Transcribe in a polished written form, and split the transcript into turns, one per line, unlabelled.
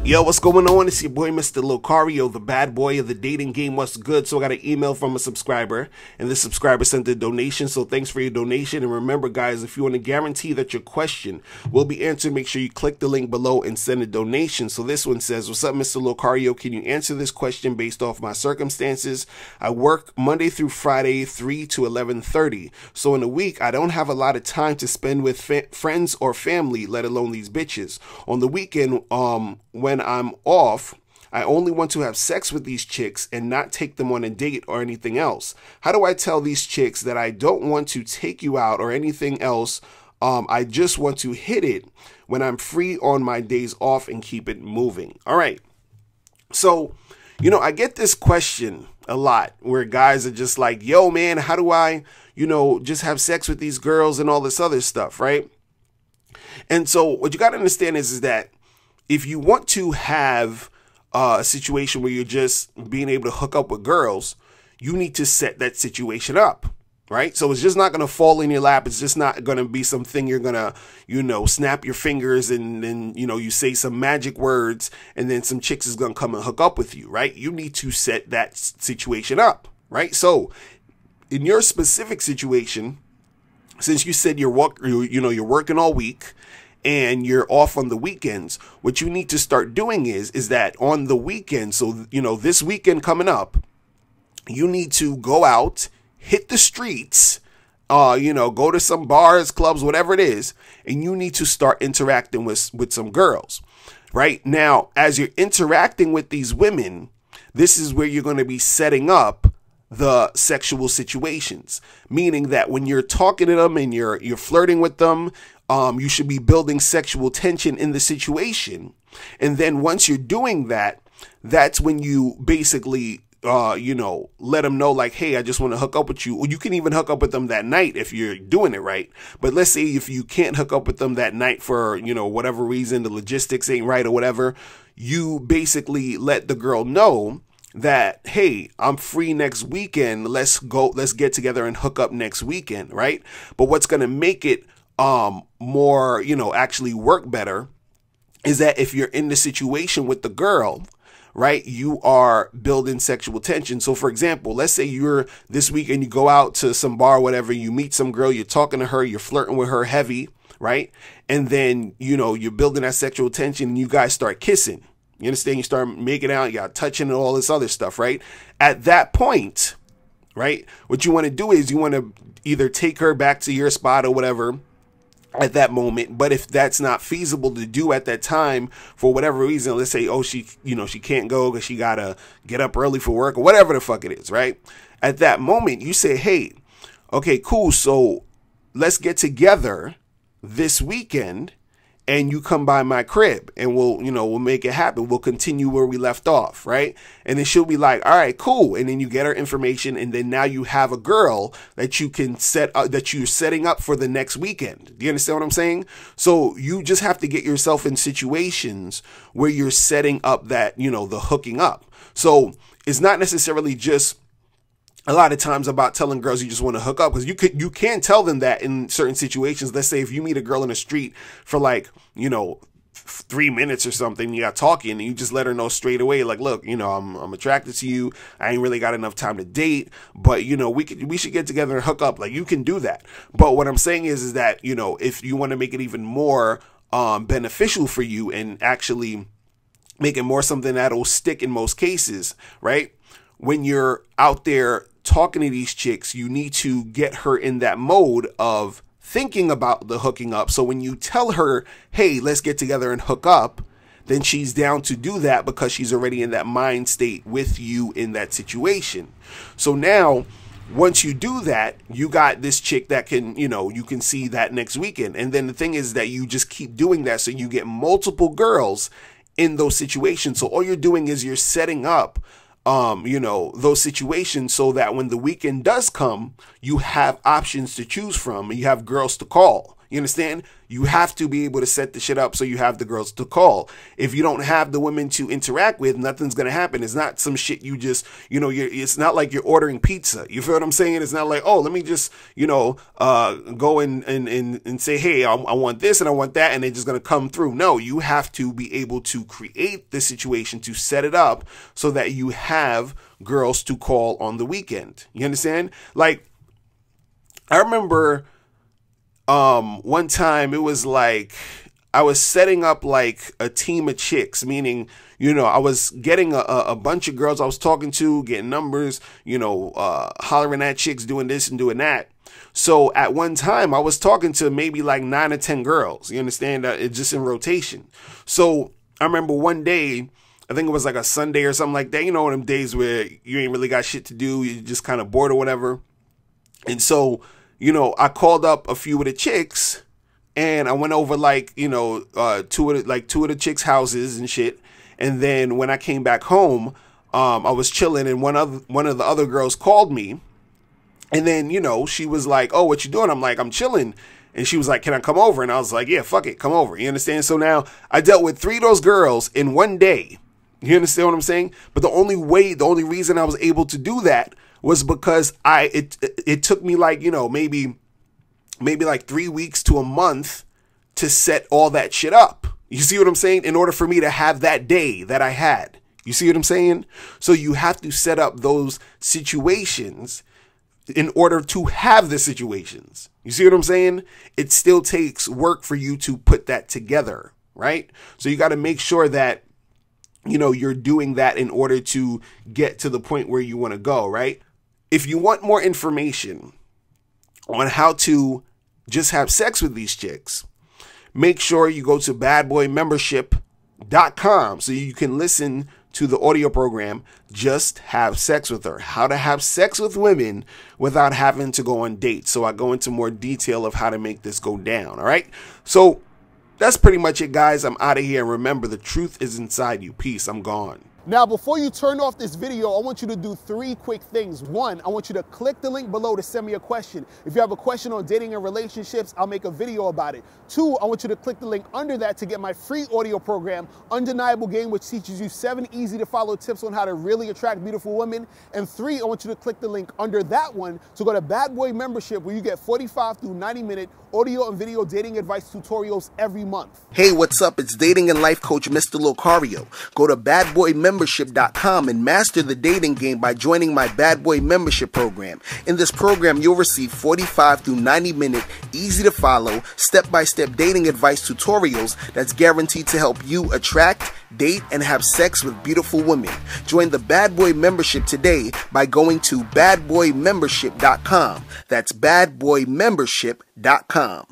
Yo, what's going on? It's your boy, Mr. Locario, the bad boy of the dating game. What's good? So I got an email from a subscriber, and this subscriber sent a donation. So thanks for your donation. And remember, guys, if you want to guarantee that your question will be answered, make sure you click the link below and send a donation. So this one says, what's up, Mr. Locario? Can you answer this question based off my circumstances? I work Monday through Friday, 3 to 11:30. So in a week, I don't have a lot of time to spend with friends or family, let alone these bitches. On the weekend, when I'm off, I only want to have sex with these chicks and not take them on a date or anything else. How do I tell these chicks that I don't want to take you out or anything else? I just want to hit it when I'm free on my days off and keep it moving. All right. So, I get this question a lot where guys are just like, yo, man, how do I, just have sex with these girls and all this other stuff, right? And so what you got to understand is that if you want to have a situation where you're just being able to hook up with girls, you need to set that situation up, right? So it's just not going to fall in your lap. It's just not going to be something you're going to, snap your fingers and then, you say some magic words and then some chicks is going to come and hook up with you, right? You need to set that situation up, right? So in your specific situation, since you said you're working all week and you're off on the weekends, what you need to start doing is that on the weekend, so, this weekend coming up, you need to go out, hit the streets, go to some bars, clubs, whatever it is, and you need to start interacting with some girls, right? Now, as you're interacting with these women, this is where you're going to be setting up the sexual situations, meaning that when you're talking to them and you're flirting with them, you should be building sexual tension in the situation. And then once you're doing that, that's when you basically, let them know like, hey, I just want to hook up with you. Or you can even hook up with them that night if you're doing it right. But let's say if you can't hook up with them that night for, whatever reason, the logistics ain't right or whatever, you basically let the girl know that, hey, I'm free next weekend. Let's get together and hook up next weekend, right? But what's going to make it more, actually work better is that if you're in the situation with the girl, right, you are building sexual tension. So for example, let's say you're this weekend, you go out to some bar, whatever, you meet some girl, you're talking to her, you're flirting with her heavy, right? And then, you're building that sexual tension and you guys start kissing. You understand? You start making out, you got touching and all this other stuff, right? At that point, right, what you want to do is you want to either take her back to your spot or whatever at that moment. But if that's not feasible to do at that time for whatever reason, let's say, oh, she can't go because she got to get up early for work or whatever the fuck it is, right? At that moment, you say, hey, okay, cool. So let's get together this weekend and you come by my crib and we'll make it happen. We'll continue where we left off, right? And then she'll be like, all right, cool. And then you get her information. And then now you have a girl that you can set up, that you're setting up for the next weekend. Do you understand what I'm saying? So you just have to get yourself in situations where you're setting up that, the hooking up. So it's not necessarily just a lot of times about telling girls you just want to hook up, because you can tell them that in certain situations. Let's say if you meet a girl in the street for 3 minutes or something, you got talking and you just let her know straight away, like, look, I'm attracted to you. I ain't really got enough time to date, but we should get together and hook up. Like, you can do that. But what I'm saying is that, if you want to make it even more beneficial for you and actually make it more something that'll stick in most cases, right? When you're out there talking to these chicks, you need to get her in that mode of thinking about the hooking up. So when you tell her, hey, let's get together and hook up, then she's down to do that because she's already in that mind state with you in that situation. So now, once you do that, you got this chick that can, you can see that next weekend. And then the thing is that you just keep doing that. So you get multiple girls in those situations. So all you're doing is you're setting up those situations so that when the weekend does come, you have options to choose from and you have girls to call. You understand? You have to be able to set the shit up so you have the girls to call. If you don't have the women to interact with, nothing's going to happen. It's not some shit you just, it's not like you're ordering pizza. You feel what I'm saying? It's not like, oh, let me just, go and say, hey, I want this and I want that, and they're just going to come through. No, you have to be able to create the situation to set it up so that you have girls to call on the weekend. You understand? Like, I remember one time it was like I was setting up like a team of chicks, meaning, I was getting a bunch of girls I was talking to, getting numbers, hollering at chicks, doing this and doing that. So at one time I was talking to maybe like 9 or 10 girls. You understand? It's just in rotation. So I remember one day, I think it was like a Sunday or something like that. Them days where you ain't really got shit to do. You're just kind of bored or whatever. And so, I called up a few of the chicks and I went over like, two of the chicks' houses and shit. And then when I came back home, I was chilling and one of the other girls called me. And then, she was like, oh, what you doing? I'm like, I'm chilling. And she was like, can I come over? And I was like, yeah, fuck it. Come over. You understand? So now I dealt with 3 of those girls in one day. You understand what I'm saying? But the only reason I was able to do that was because it took me like, maybe like 3 weeks to a month to set all that shit up. You see what I'm saying? In order for me to have that day that I had. You see what I'm saying? So you have to set up those situations in order to have the situations. You see what I'm saying? It still takes work for you to put that together, right? So you got to make sure that, you're doing that in order to get to the point where you want to go, right? If you want more information on how to just have sex with these chicks, make sure you go to badboymembership.com so you can listen to the audio program, Just Have Sex With Her. How to have sex with women without having to go on dates. So I go into more detail of how to make this go down, all right? So that's pretty much it, guys. I'm out of here. And remember, the truth is inside you. Peace. I'm gone.
Now, before you turn off this video, I want you to do 3 quick things. 1, I want you to click the link below to send me a question. If you have a question on dating and relationships, I'll make a video about it. 2, I want you to click the link under that to get my free audio program, Undeniable Game, which teaches you 7 easy to follow tips on how to really attract beautiful women. And 3, I want you to click the link under that one to go to Bad Boy Membership, where you get 45 through 90-minute audio and video dating advice tutorials every month.
Hey, what's up? It's dating and life coach Mr. Locario. Go to badboymembership.com and master the dating game by joining my Bad Boy Membership program. In this program, you'll receive 45 through 90-minute, easy to follow, step-by-step dating advice tutorials that's guaranteed to help you attract, date, and have sex with beautiful women. Join the Bad Boy Membership today by going to badboymembership.com. That's badboymembership.com.